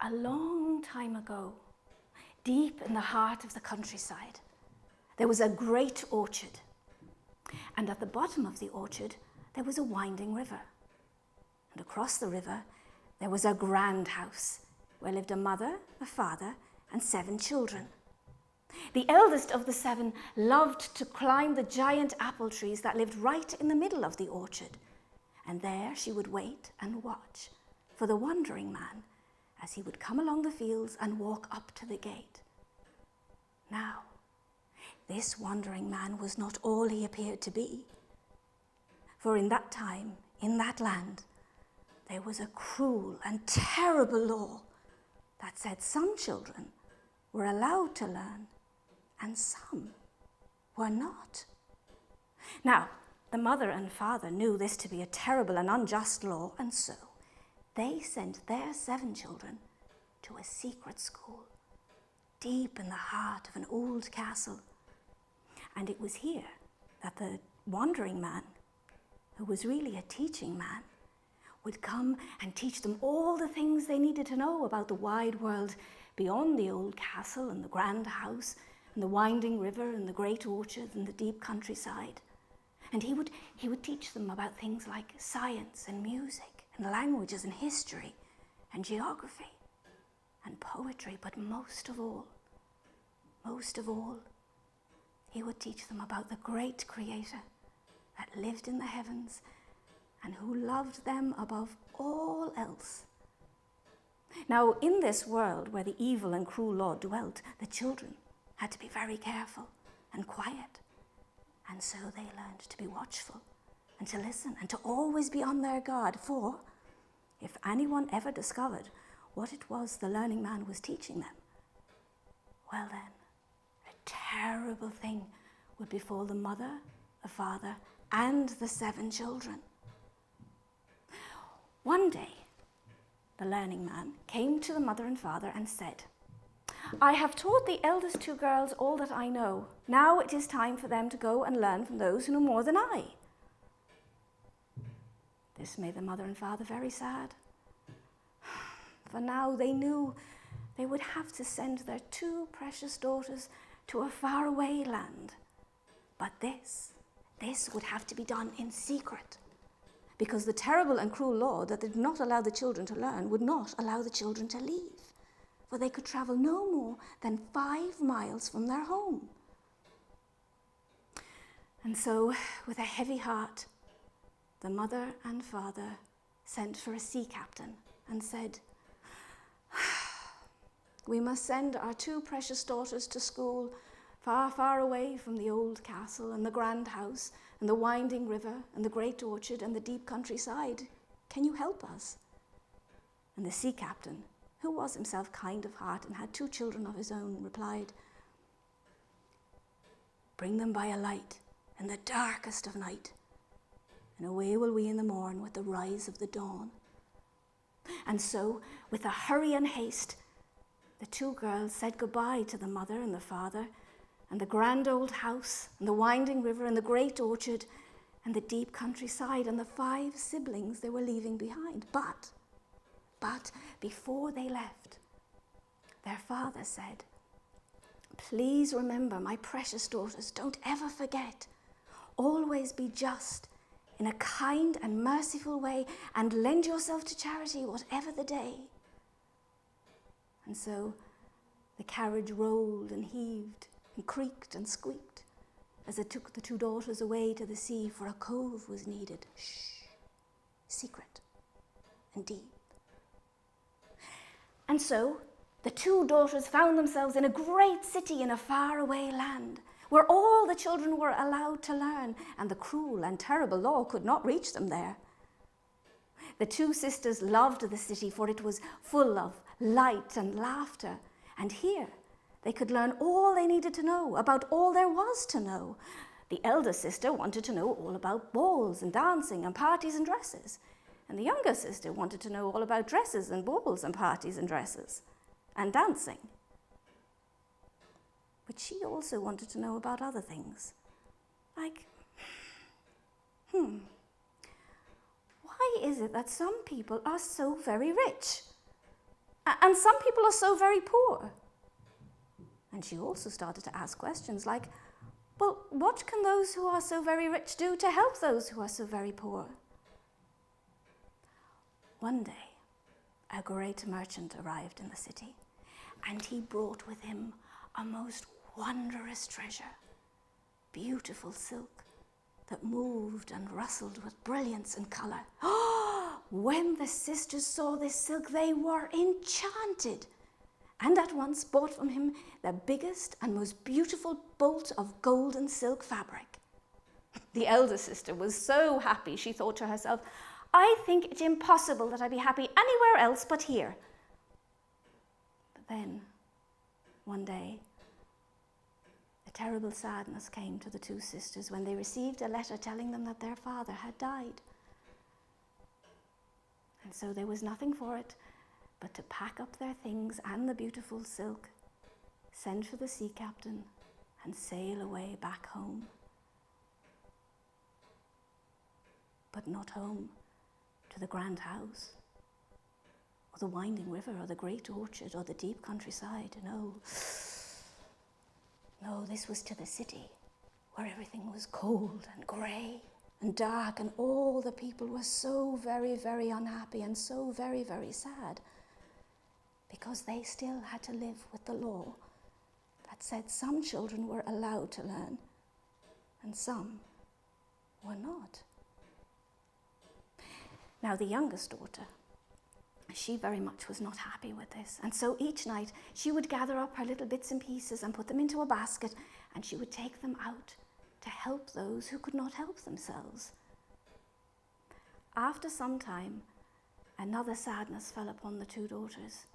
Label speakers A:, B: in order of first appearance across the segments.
A: A long time ago, deep in the heart of the countryside, there was a great orchard. And at the bottom of the orchard, there was a winding river. And across the river, there was a grand house where lived a mother, a father, and 7 children. The eldest of the 7 loved to climb the giant apple trees that lived right in the middle of the orchard. And there she would wait and watch for the wandering man as he would come along the fields and walk up to the gate. Now, this wandering man was not all he appeared to be. For in that time, in that land, there was a cruel and terrible law that said some children were allowed to learn and some were not. Now, the mother and father knew this to be a terrible and unjust law, and so they sent their 7 children to a secret school deep in the heart of an old castle. And it was here that the wandering man, who was really a teaching man, would come and teach them all the things they needed to know about the wide world beyond the old castle and the grand house and the winding river and the great orchard and the deep countryside. And he would teach them about things like science and music and languages and history and geography and poetry, but most of all, he would teach them about the great Creator that lived in the heavens and who loved them above all else. Now, in this world where the evil and cruel law dwelt, the children had to be very careful and quiet. And so they learned to be watchful and to listen and to always be on their guard, for if anyone ever discovered what it was the learning man was teaching them, well then, a terrible thing would befall the mother, the father, and the 7 children. One day, the learning man came to the mother and father and said, "I have taught the eldest 2 girls all that I know. Now it is time for them to go and learn from those who know more than I." This made the mother and father very sad. For now they knew they would have to send their 2 precious daughters to a faraway land. But this would have to be done in secret, because the terrible and cruel law that did not allow the children to learn would not allow the children to leave, for they could travel no more than 5 miles from their home. And so, with a heavy heart, the mother and father sent for a sea captain and said, "We must send our 2 precious daughters to school far, far away from the old castle and the grand house and the winding river and the great orchard and the deep countryside. Can you help us?" And the sea captain, who was himself kind of heart and had 2 children of his own, replied, "Bring them by a light in the darkest of night, and away will we in the morn with the rise of the dawn." And so, with a hurry and haste, the 2 girls said goodbye to the mother and the father and the grand old house and the winding river and the great orchard and the deep countryside and the 5 siblings they were leaving behind. But before they left, their father said, "Please remember, my precious daughters, don't ever forget. Always be just in a kind and merciful way and lend yourself to charity whatever the day." And so the carriage rolled and heaved and creaked and squeaked as it took the 2 daughters away to the sea, for a cove was needed. Shh, secret and deep. And so the 2 daughters found themselves in a great city in a faraway land, where all the children were allowed to learn, and the cruel and terrible law could not reach them there. The 2 sisters loved the city, for it was full of light and laughter, and here they could learn all they needed to know about all there was to know. The elder sister wanted to know all about balls and dancing and parties and dresses, and the younger sister wanted to know all about dresses and balls and parties and dresses and dancing. But she also wanted to know about other things, like, why is it that some people are so very rich? And some people are so very poor. And she also started to ask questions like, well, what can those who are so very rich do to help those who are so very poor? One day, a great merchant arrived in the city, and he brought with him a most wondrous treasure, beautiful silk that moved and rustled with brilliance and colour. When the sisters saw this silk, they were enchanted, and at once bought from him the biggest and most beautiful bolt of golden silk fabric. The elder sister was so happy, she thought to herself, I think it impossible that I be happy anywhere else but here. But then, one day, a terrible sadness came to the two sisters when they received a letter telling them that their father had died. And so there was nothing for it but to pack up their things and the beautiful silk, send for the sea captain, and sail away back home. But not home to the grand house, or the winding river, or the great orchard, or the deep countryside. No, this was to the city, where everything was cold and grey and dark, and all the people were so very, very unhappy and so very, very sad, because they still had to live with the law that said some children were allowed to learn and some were not. Now, the youngest daughter, she very much was not happy with this, and so each night she would gather up her little bits and pieces and put them into a basket, and she would take them out to help those who could not help themselves. After some time, another sadness fell upon the two daughters,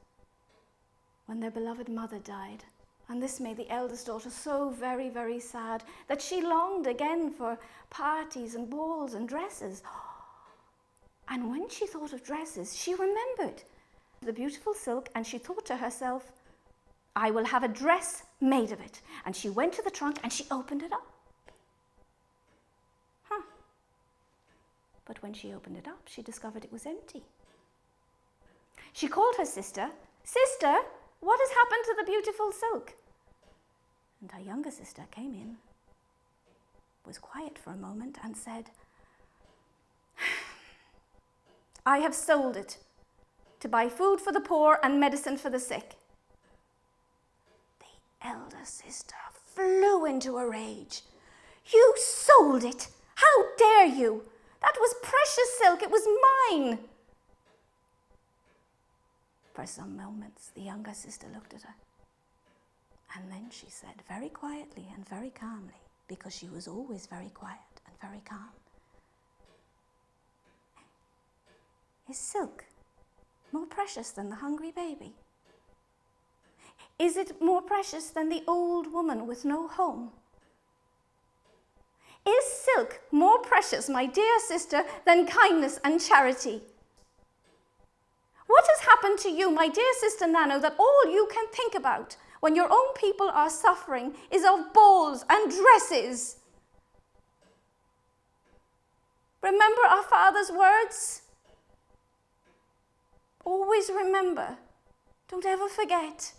A: when their beloved mother died, and this made the eldest daughter so very, very sad that she longed again for parties and balls and dresses. And when she thought of dresses, she remembered the beautiful silk, and she thought to herself, I will have a dress made of it. And she went to the trunk and she opened it up. But when she opened it up, she discovered it was empty. She called her sister, Sister, what has happened to the beautiful silk? And her younger sister came in, was quiet for a moment, and said, I have sold it to buy food for the poor and medicine for the sick. The elder sister flew into a rage. You sold it! How dare you! That was precious silk, it was mine! For some moments, the younger sister looked at her, and then she said very quietly and very calmly, because she was always very quiet and very calm, Is silk more precious than the hungry baby? Is it more precious than the old woman with no home? Is silk more precious, my dear sister, than kindness and charity? What has happened to you, my dear sister Nano, that all you can think about when your own people are suffering is of balls and dresses? Remember our father's words? Always remember, don't ever forget.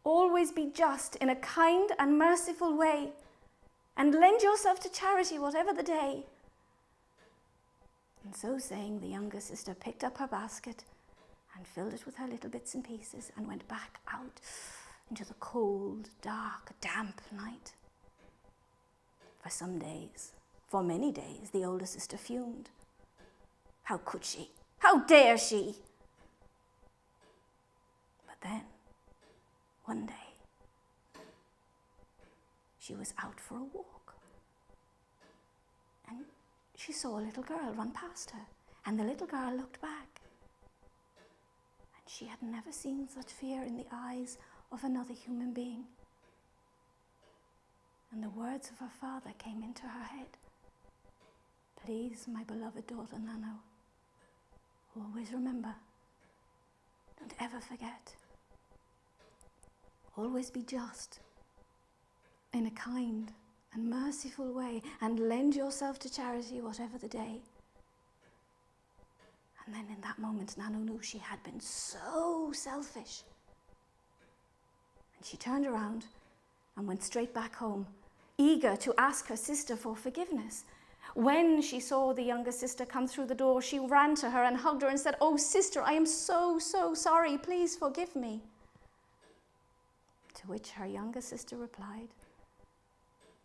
A: Always be just in a kind and merciful way, and lend yourself to charity whatever the day. And so saying, the younger sister picked up her basket and filled it with her little bits and pieces and went back out into the cold, dark, damp night. For some days, for many days, the older sister fumed. How could she? How dare she? But then, one day, she was out for a walk, and she saw a little girl run past her, and the little girl looked back, and she had never seen such fear in the eyes of another human being. And the words of her father came into her head. Please, my beloved daughter Nano, always remember, don't ever forget. Always be just, in a kind and merciful way, and lend yourself to charity whatever the day. And then in that moment, Nano knew she had been so selfish. And she turned around and went straight back home, eager to ask her sister for forgiveness. When she saw the younger sister come through the door, she ran to her and hugged her and said, "Oh, sister, I am so, so sorry. Please forgive me." To which her younger sister replied,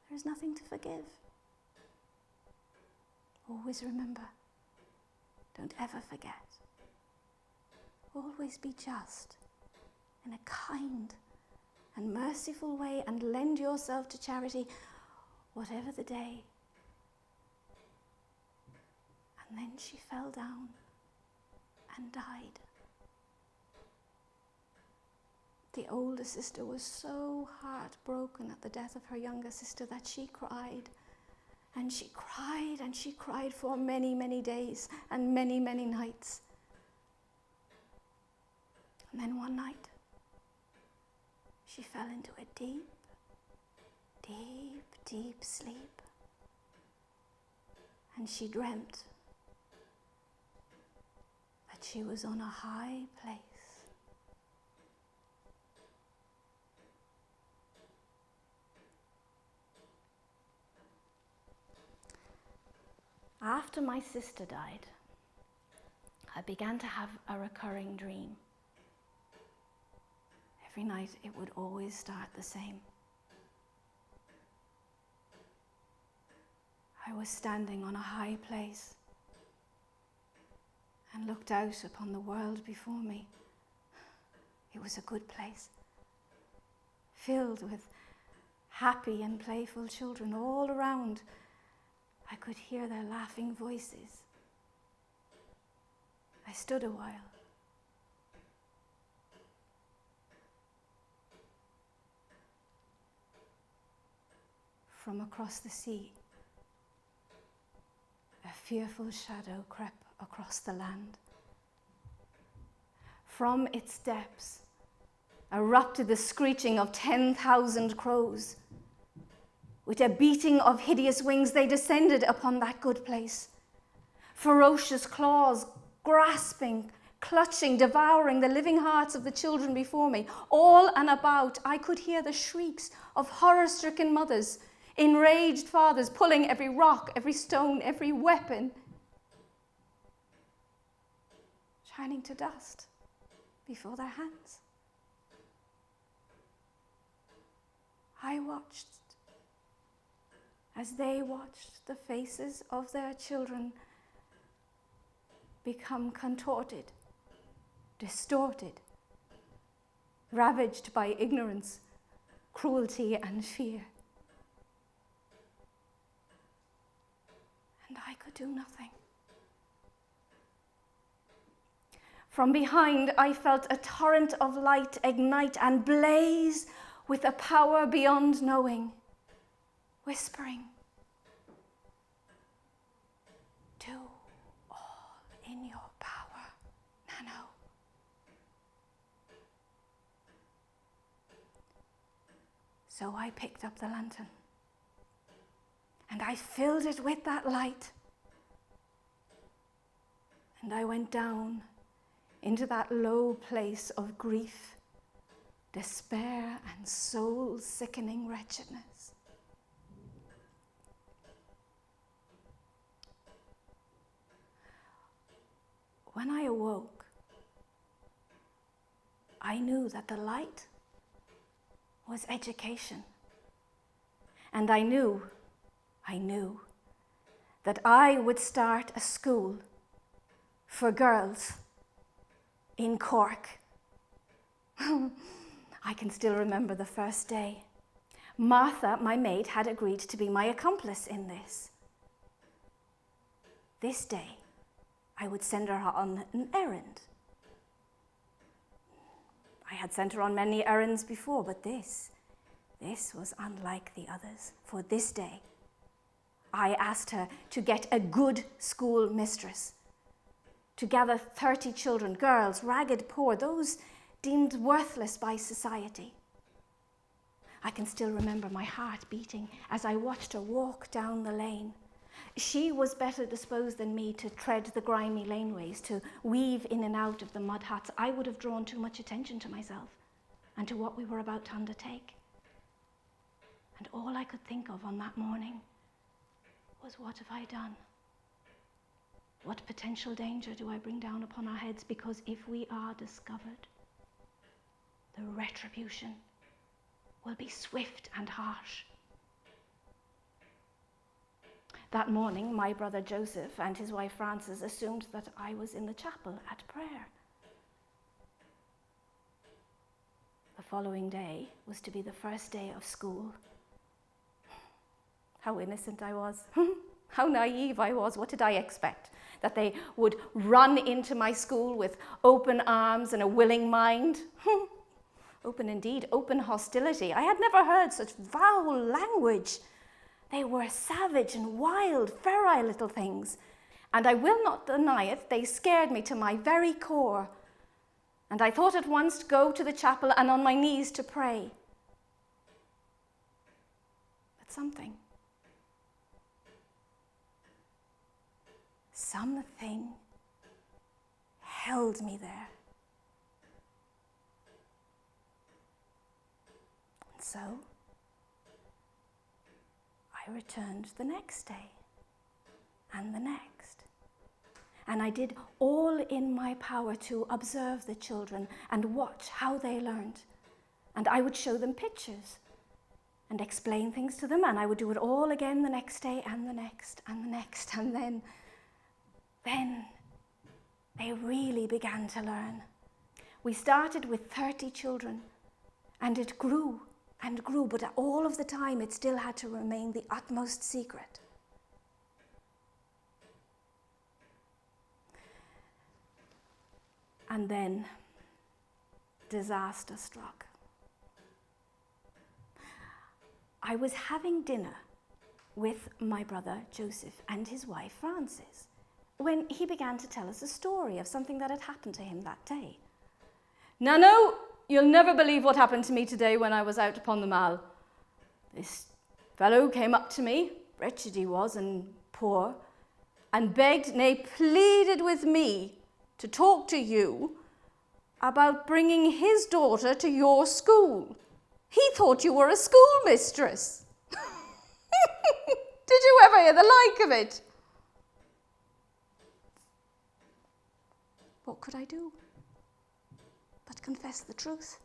A: "There's nothing to forgive. Always remember, don't ever forget. Always be just in a kind and merciful way, and lend yourself to charity, whatever the day." And then she fell down and died. The older sister was so heartbroken at the death of her younger sister that she cried. And she cried and she cried for many, many days and many, many nights. And then one night, she fell into a deep, deep, deep sleep. And she dreamt that she was on a high place. After my sister died, I began to have a recurring dream. Every night it would always start the same. I was standing on a high place and looked out upon the world before me. It was a good place, filled with happy and playful children all around. I could hear their laughing voices. I stood a while. From across the sea, a fearful shadow crept across the land. From its depths erupted the screeching of 10,000 crows. With a beating of hideous wings, they descended upon that good place. Ferocious claws, grasping, clutching, devouring the living hearts of the children before me. All and about, I could hear the shrieks of horror-stricken mothers, enraged fathers pulling every rock, every stone, every weapon, turning to dust before their hands. I watched as they watched the faces of their children become contorted, distorted, ravaged by ignorance, cruelty, and fear. And I could do nothing. From behind, I felt a torrent of light ignite and blaze with a power beyond knowing, whispering, "Do all in your power, Nano." So I picked up the lantern and I filled it with that light. And I went down into that low place of grief, despair, and soul-sickening wretchedness. When I awoke, I knew that the light was education. And I knew that I would start a school for girls in Cork. I can still remember the first day. Martha, my maid, had agreed to be my accomplice in this. This day, I would send her on an errand. I had sent her on many errands before, but this was unlike the others. For this day, I asked her to get a good school mistress, to gather 30 children, girls, ragged, poor, those deemed worthless by society. I can still remember my heart beating as I watched her walk down the lane, She was better disposed than me to tread the grimy laneways, to weave in and out of the mud huts. I would have drawn too much attention to myself and to what we were about to undertake. And all I could think of on that morning was, what have I done? What potential danger do I bring down upon our heads? Because if we are discovered, the retribution will be swift and harsh. That morning, my brother Joseph and his wife Frances assumed that I was in the chapel at prayer. The following day was to be the first day of school. How innocent I was. How naive I was. What did I expect? That they would run into my school with open arms and a willing mind? Open indeed, open hostility. I had never heard such foul language. They were savage and wild, feral little things. And I will not deny it, they scared me to my very core. And I thought at once to go to the chapel and on my knees to pray. But something held me there. And so I returned the next day and the next. And I did all in my power to observe the children and watch how they learned. And I would show them pictures and explain things to them, and I would do it all again the next day and the next and the next. And then they really began to learn. We started with 30 children, and it grew and grew, but all of the time it still had to remain the utmost secret. And then disaster struck. I was having dinner with my brother Joseph and his wife Frances when he began to tell us a story of something that had happened to him that day. "Nano, you'll never believe what happened to me today when I was out upon the mall. This fellow came up to me, wretched he was and poor, and begged, nay, pleaded with me to talk to you about bringing his daughter to your school. He thought you were a schoolmistress." Did you ever hear the like of it? What could I do but confess the truth?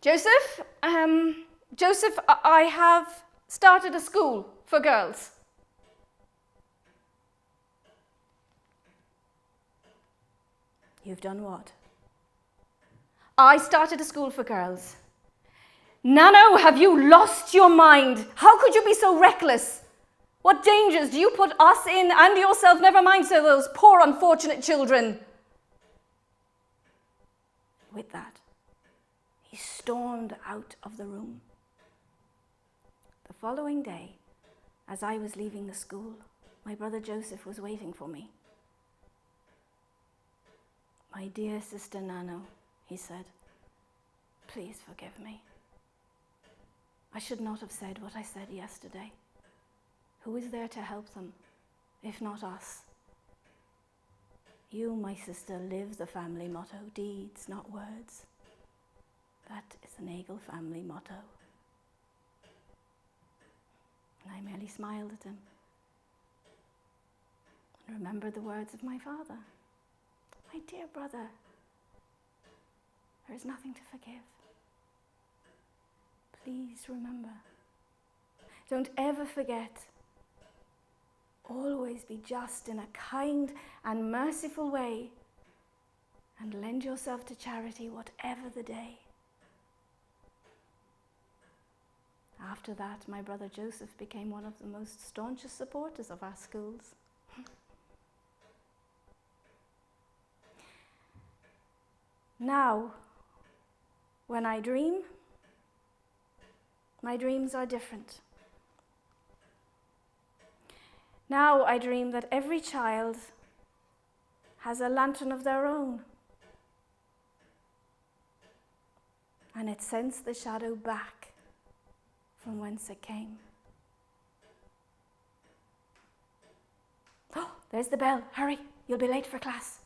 A: Joseph, I have started a school for girls. You've done what? I started a school for girls. Nano, have you lost your mind? How could you be so reckless? What dangers do you put us in and yourself, never mind so those poor unfortunate children? With that, he stormed out of the room. The following day, as I was leaving the school, my brother Joseph was waiting for me. "My dear sister Nano," he said, "please forgive me. I should not have said what I said yesterday. Who is there to help them, if not us? You, my sister, live the family motto, deeds, not words. That is the Nagle family motto." And I merely smiled at him and remembered the words of my father. "My dear brother, there is nothing to forgive. Please remember. Don't ever forget. Always be just in a kind and merciful way, and lend yourself to charity whatever the day." After that, my brother Joseph became one of the most staunchest supporters of our schools. Now, when I dream, my dreams are different. Now I dream that every child has a lantern of their own, and it sends the shadow back from whence it came. Oh, there's the bell. Hurry, you'll be late for class.